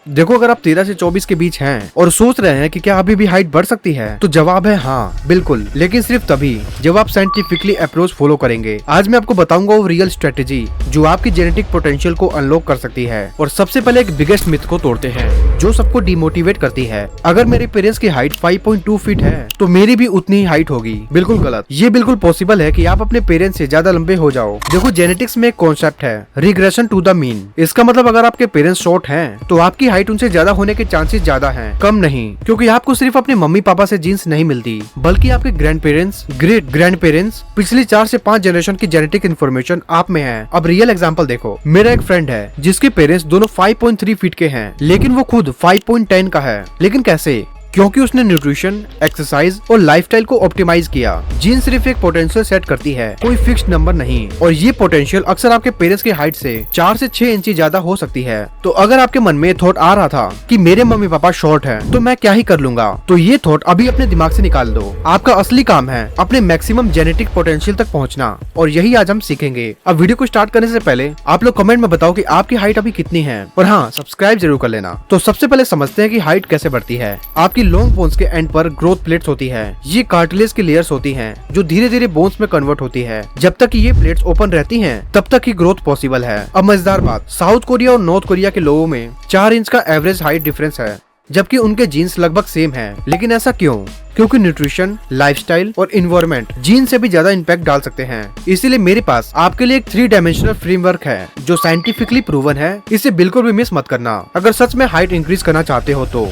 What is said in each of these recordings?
देखो, अगर आप 13 से 24 के बीच हैं और सोच रहे हैं कि क्या अभी भी हाइट बढ़ सकती है, तो जवाब है हाँ, बिल्कुल, लेकिन सिर्फ तभी जब आप साइंटिफिकली अप्रोच फॉलो करेंगे। आज मैं आपको बताऊंगा वो रियल स्ट्रेटेजी जो आपकी जेनेटिक पोटेंशियल को अनलॉक कर सकती है। और सबसे पहले एक बिगेस्ट मिथ को तोड़ते हैं जो सबको डिमोटिवेट करती है। अगर मेरे पेरेंट्स की हाइट 5.2 फीट है तो मेरी भी उतनी ही हाइट होगी। बिल्कुल गलत। ये बिल्कुल पॉसिबल है कि आप अपने पेरेंट्स से ज्यादा लंबे हो जाओ। देखो, जेनेटिक्स में एक कॉन्सेप्ट है रिग्रेशन टू द मीन। इसका मतलब अगर आपके पेरेंट्स शॉर्ट हैं तो आपकी हाइट उनसे ज्यादा होने के चांसेस ज्यादा हैं, कम नहीं। क्योंकि आपको सिर्फ अपने मम्मी पापा से जीन्स नहीं मिलती, बल्कि आपके grand parents, great grand parents, पिछली 4 से 5 जनरेशन की जेनेटिक इन्फॉर्मेशन आप में है। अब रियल एग्जांपल देखो, मेरा एक फ्रेंड है जिसके पेरेंट्स दोनों 5.3 फीट के हैं, लेकिन वो खुद 5.10 का है। लेकिन कैसे? क्योंकि उसने न्यूट्रिशन, एक्सरसाइज और लाइफस्टाइल को ऑप्टिमाइज किया। जीन सिर्फ एक पोटेंशियल सेट करती है, कोई फिक्स्ड नंबर नहीं। और ये पोटेंशियल अक्सर आपके पेरेंट्स की हाइट से 4 से 6 इंच ज्यादा हो सकती है। तो अगर आपके मन में थॉट आ रहा था कि मेरे मम्मी पापा शॉर्ट हैं, तो मैं क्या ही कर लूंगा, तो ये थॉट अभी अपने दिमाग से निकाल दो। आपका असली काम है अपने मैक्सिमम जेनेटिक पोटेंशियल तक पहुँचना, और यही आज हम सीखेंगे। अब वीडियो को स्टार्ट करने से पहले आप लोग कमेंट में बताओ कि आपकी हाइट अभी कितनी है, और हाँ, सब्सक्राइब जरूर कर लेना। तो सबसे पहले समझते हैं कि हाइट कैसे बढ़ती है। आपकी लॉन्ग बोन्स के एंड पर ग्रोथ प्लेट्स होती है। ये कार्टिलेज की लेयर्स होती हैं जो धीरे धीरे बोन्स में कन्वर्ट होती है। जब तक ये प्लेट्स ओपन रहती हैं, तब तक ही ग्रोथ पॉसिबल है। अब मजेदार बात, साउथ कोरिया और नॉर्थ कोरिया के लोगों में 4 इंच का एवरेज हाइट डिफरेंस है, जबकि उनके जीन्स लगभग सेम हैं। लेकिन ऐसा क्यों? क्योंकि न्यूट्रिशन, लाइफस्टाइल और इन्वायरमेंट जीन से भी ज्यादा इम्पैक्ट डाल सकते हैं। इसीलिए मेरे पास आपके लिए एक 3 डायमेंशनल फ्रेमवर्क है जो साइंटिफिकली प्रूवन है। इसे बिल्कुल भी मिस मत करना अगर सच में हाइट इंक्रीज करना चाहते हो तो।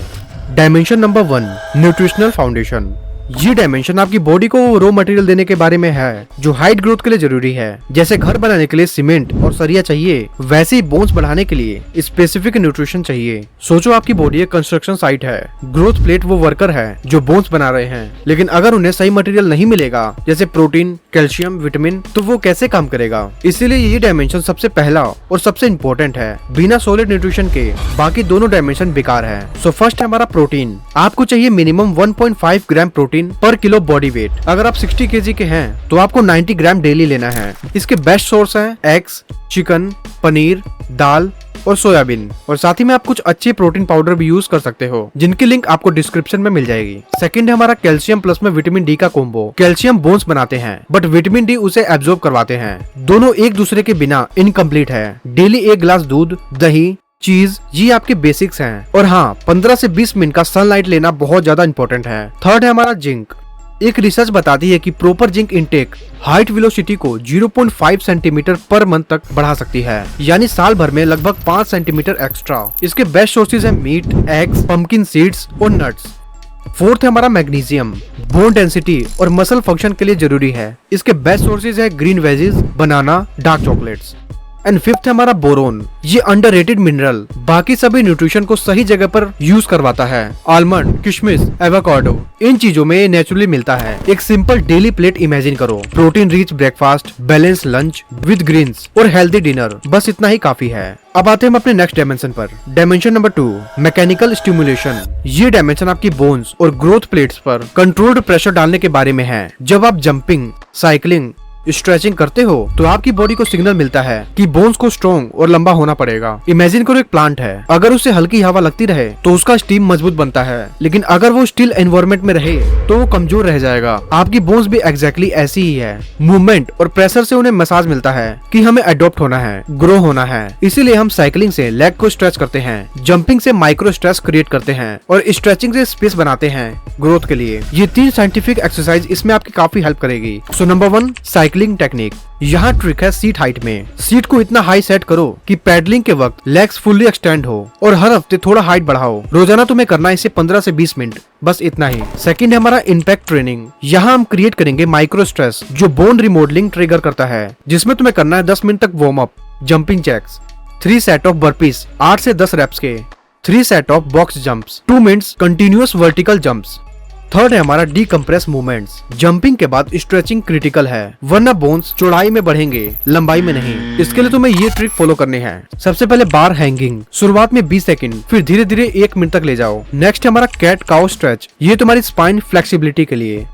Dimension number 1, nutritional foundation. ये डायमेंशन आपकी बॉडी को रॉ मटेरियल देने के बारे में है जो हाइट ग्रोथ के लिए जरूरी है। जैसे घर बनाने के लिए सीमेंट और सरिया चाहिए, वैसे ही बोन्स बढ़ाने के लिए स्पेसिफिक न्यूट्रिशन चाहिए। सोचो, आपकी बॉडी एक कंस्ट्रक्शन साइट है, ग्रोथ प्लेट वो वर्कर है जो बोन्स बना रहे हैं। लेकिन अगर उन्हें सही मटेरियल नहीं मिलेगा, जैसे प्रोटीन, कैल्शियम, विटामिन, तो वो कैसे काम करेगा? इसीलिए ये डायमेंशन सबसे पहला और सबसे इम्पोर्टेंट है। बिना सॉलिड न्यूट्रिशन के बाकी दोनों डायमेंशन बेकार है। सो फर्स्ट है हमारा प्रोटीन। आपको चाहिए मिनिमम 1.5 ग्राम प्रोटीन पर किलो बॉडी वेट। अगर आप 60 केजी के हैं तो आपको 90 ग्राम डेली लेना है। इसके बेस्ट सोर्स हैं एग्स, चिकन, पनीर, दाल और सोयाबीन। और साथ ही में आप कुछ अच्छे प्रोटीन पाउडर भी यूज कर सकते हो, जिनकी लिंक आपको डिस्क्रिप्शन में मिल जाएगी। सेकंड है हमारा कैल्शियम प्लस में विटामिन डी का कोम्बो। कैल्शियम बोन्स बनाते हैं, बट विटामिन डी उसे एब्जॉर्ब करवाते हैं। दोनों एक दूसरे के बिना इनकम्प्लीट है। डेली 1 गिलास दूध, दही, चीज, ये आपके बेसिक्स हैं। और हाँ, 15 से 20 मिनट का सनलाइट लेना बहुत ज्यादा इंपॉर्टेंट है। थर्ड है हमारा जिंक। एक रिसर्च बताती है कि proper zinc intake height velocity को 0.5 सेंटीमीटर पर मंथ तक बढ़ा सकती है, यानी साल भर में लगभग 5 सेंटीमीटर एक्स्ट्रा। इसके बेस्ट सोर्सेज है मीट, एग्स, पंपकिन सीड्स और नट्स। फोर्थ है हमारा मैग्नीशियम। बोन डेंसिटी और मसल फंक्शन के लिए जरूरी है। इसके बेस्ट सोर्सेज है green veggies, banana, dark chocolates. And fifth है हमारा बोरोन। ये अंडररेटेड मिनरल बाकी सभी न्यूट्रिशन को सही जगह पर यूज करवाता है। आलमंड, किशमिश, एवोकाडो, इन चीजों में ये नेचुरली मिलता है। एक सिंपल डेली प्लेट इमेजिन करो, protein rich breakfast, balance lunch with greens और हेल्दी डिनर, बस इतना ही काफी है। अब आते हैं हम अपने नेक्स्ट डायमेंशन पर। Dimension number 2, mechanical stimulation. ये डायमेंशन आपकी बोन्स और ग्रोथ प्लेट्स पर कंट्रोल्ड प्रेशर डालने के बारे में है। जब आप जंपिंग, साइकिलिंग, स्ट्रेचिंग करते हो तो आपकी बॉडी को सिग्नल मिलता है कि बोन्स को स्ट्रॉन्ग और लंबा होना पड़ेगा। इमेजिन करो एक प्लांट है, अगर उसे हल्की हवा लगती रहे तो उसका स्टीम मजबूत बनता है, लेकिन अगर वो स्टिल एनवायरनमेंट में रहे तो वो कमजोर रह जाएगा। आपकी बोन्स भी एग्जैक्टली ऐसी ही है। मूवमेंट और प्रेशर से उन्हें मसाज मिलता है कि हमें अडॉप्ट होना है, ग्रो होना है। इसीलिए हम साइकिलिंग से लेग को स्ट्रेच करते हैं, जंपिंग से माइक्रो स्ट्रेस क्रिएट करते हैं और स्ट्रेचिंग से स्पेस बनाते हैं ग्रोथ के लिए। ये 3 साइंटिफिक एक्सरसाइज इसमें आपकी काफी हेल्प करेगी। So number 1, cycling technique. यहाँ ट्रिक है सीट हाइट में। सीट को इतना हाई सेट करो कि पैडलिंग के वक्त लेग्स फुल्ली एक्सटेंड हो, और हर हफ्ते थोड़ा हाइट बढ़ाओ। रोजाना तुम्हें करना है इसे 15 से 20 मिनट, बस इतना ही। सेकंड है हमारा इम्पैक्ट ट्रेनिंग। यहाँ हम क्रिएट करेंगे माइक्रो स्ट्रेस जो बोन रिमॉडलिंग ट्रिगर करता है, जिसमें तुम्हें करना है 10 मिनट तक warm up, jumping jacks, 3 set of burpees 8 से 10 रेप्स के, 3 set of box jumps, 2 minutes continuous vertical jumps. Third है हमारा डीकम्प्रेस मूवमेंट्स। जंपिंग के बाद स्ट्रेचिंग क्रिटिकल है, वरना बोन्स चौड़ाई में बढ़ेंगे, लंबाई में नहीं। इसके लिए तुम्हें ये ट्रिक फॉलो करनी है। सबसे पहले बार हैंगिंग, शुरुआत में 20 सेकंड, फिर धीरे धीरे 1 मिनट तक ले जाओ। नेक्स्ट है हमारा कैट काउ स्ट्रेच। ये तुम्हारी स्पाइन फ्लेक्सिबिलिटी के लिए।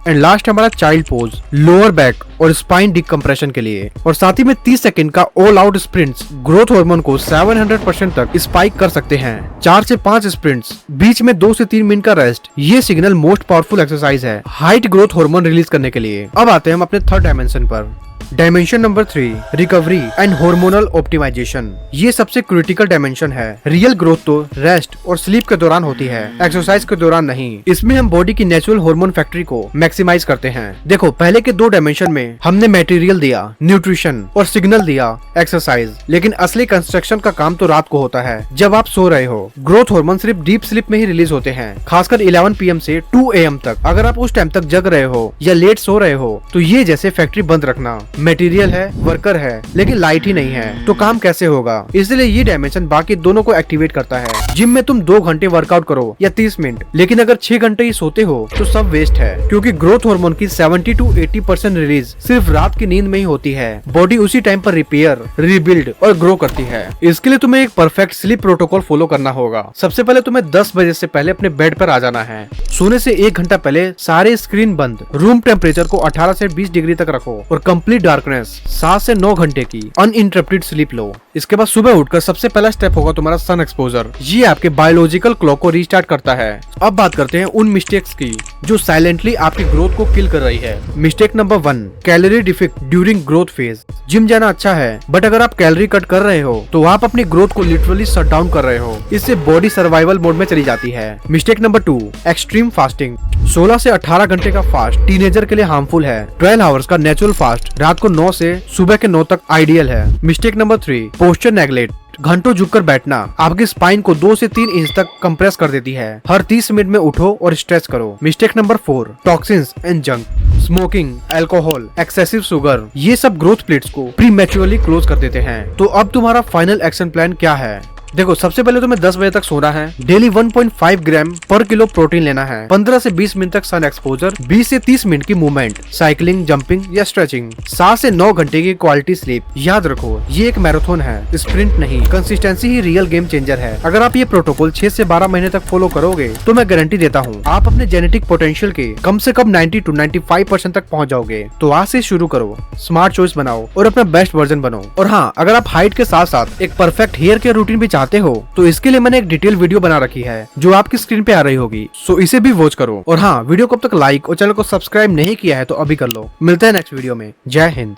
एंड लास्ट हमारा चाइल्ड पोज, लोअर बैक और स्पाइन डिकम्प्रेशन के लिए। और साथ ही में 30 सेकंड का all out sprints growth hormone को 700% तक स्पाइक कर सकते हैं। 4 से 5 स्प्रिंट्स, बीच में 2 से 3 मिनट का रेस्ट, ये सिग्नल मोस्ट पावरफुल एक्सरसाइज है हाइट ग्रोथ हार्मोन रिलीज करने के लिए। अब आते हैं हम अपने थर्ड डायमेंशन पर। Dimension number 3, recovery and hormonal optimisation. ये सबसे क्रिटिकल डायमेंशन है। रियल ग्रोथ तो रेस्ट और स्लीप के दौरान होती है, एक्सरसाइज के दौरान नहीं। इसमें हम बॉडी की नेचुरल हार्मोन फैक्ट्री को मैक्सिमाइज करते हैं। देखो, पहले के 2 डायमेंशन में हमने मटेरियल दिया, न्यूट्रिशन, और सिग्नल दिया, एक्सरसाइज। लेकिन असली कंस्ट्रक्शन का काम तो रात को होता है, जब आप सो रहे हो। ग्रोथ हार्मोन सिर्फ डीप स्लीप में ही रिलीज होते हैं, खासकर 11 PM से 2 AM तक। अगर आप उस टाइम तक जग रहे हो या लेट सो रहे हो तो ये जैसे फैक्ट्री बंद रखना। मटेरियल है, वर्कर है, लेकिन लाइट ही नहीं है, तो काम कैसे होगा? इसलिए ये डायमेंशन बाकी दोनों को एक्टिवेट करता है। जिम में तुम 2 घंटे वर्कआउट करो या 30 मिनट, लेकिन अगर 6 घंटे ही सोते हो तो सब वेस्ट है, क्योंकि ग्रोथ हार्मोन की 70 to 80% रिलीज सिर्फ रात की नींद में ही होती है। बॉडी उसी टाइम पर रिपेयर, रिबिल्ड और ग्रो करती है। इसके लिए तुम्हें एक परफेक्ट स्लीप प्रोटोकॉल फॉलो करना होगा। सबसे पहले तुम्हें 10 बजे से पहले अपने बेड पर आ जाना है। सोने से 1 घंटा पहले सारे स्क्रीन बंद, रूम टेम्परेचर को 18 से 20 डिग्री तक रखो और कंप्लीट डार्कनेस। 7 से 9 घंटे की अनइंटरप्टेड स्लीप लो। इसके बाद सुबह उठकर सबसे पहला स्टेप होगा तुम्हारा सन एक्सपोजर। ये आपके बायोलॉजिकल क्लॉक को रीस्टार्ट करता है। अब बात करते हैं उन मिस्टेक्स की जो साइलेंटली आपकी ग्रोथ को किल कर रही है। Mistake number 1, calorie deficit during growth phase. Gym जाना अच्छा है, बट अगर आप कैलोरी कट कर रहे हो तो आप अपनी ग्रोथ को लिटरली शट डाउन कर रहे हो। इससे बॉडी सर्वाइवल मोड में चली जाती है। Mistake number 2, extreme fasting. 16 से 18 घंटे का फास्ट टीनेजर के लिए हार्मफुल है। 12 आवर्स का नेचुरल फास्ट रात को 9 से सुबह के 9 तक आइडियल है। Mistake number 3, posture neglect. घंटों झुककर बैठना आपकी स्पाइन को 2 से 3 इंच तक कंप्रेस कर देती है। हर 30 मिनट में उठो और स्ट्रेच करो। Mistake number 4, toxins and junk. Smoking, alcohol, excessive sugar, ये सब ग्रोथ प्लेट्स को प्रीमैच्योरली क्लोज कर देते हैं। तो अब तुम्हारा फाइनल एक्शन प्लान क्या है? देखो, सबसे पहले तुम्हें 10 बजे तक सोना है। डेली 1.5 ग्राम पर किलो प्रोटीन लेना है। 15 से 20 मिनट तक सन एक्सपोजर, 20 से 30 मिनट की मूवमेंट, साइकिलिंग, जंपिंग या स्ट्रेचिंग। 7 से 9 घंटे की क्वालिटी स्लीप। याद रखो, ये एक मैराथन है, स्प्रिंट नहीं। कंसिस्टेंसी ही रियल गेम चेंजर है। अगर आप ये प्रोटोकॉल 6 से 12 महीने तक फॉलो करोगे तो मैं गारंटी देता हूँ आप अपने जेनेटिक पोटेंशियल के कम से कम 90 to 95% तक पहुँच जाओगे। तो आज से शुरू करो, स्मार्ट चॉइस बनाओ और अपना बेस्ट वर्जन बनो। और हाँ, अगर आप हाइट के साथ साथ एक परफेक्ट हेयर केयर रूटीन भी चाहते हो तो इसके लिए मैंने एक डिटेल वीडियो बना रखी है जो आपकी स्क्रीन पे आ रही होगी, सो इसे भी वॉच करो। और हाँ, वीडियो को अब तक लाइक और चैनल को सब्सक्राइब नहीं किया है तो अभी कर लो। मिलते हैं नेक्स्ट वीडियो में। जय हिंद।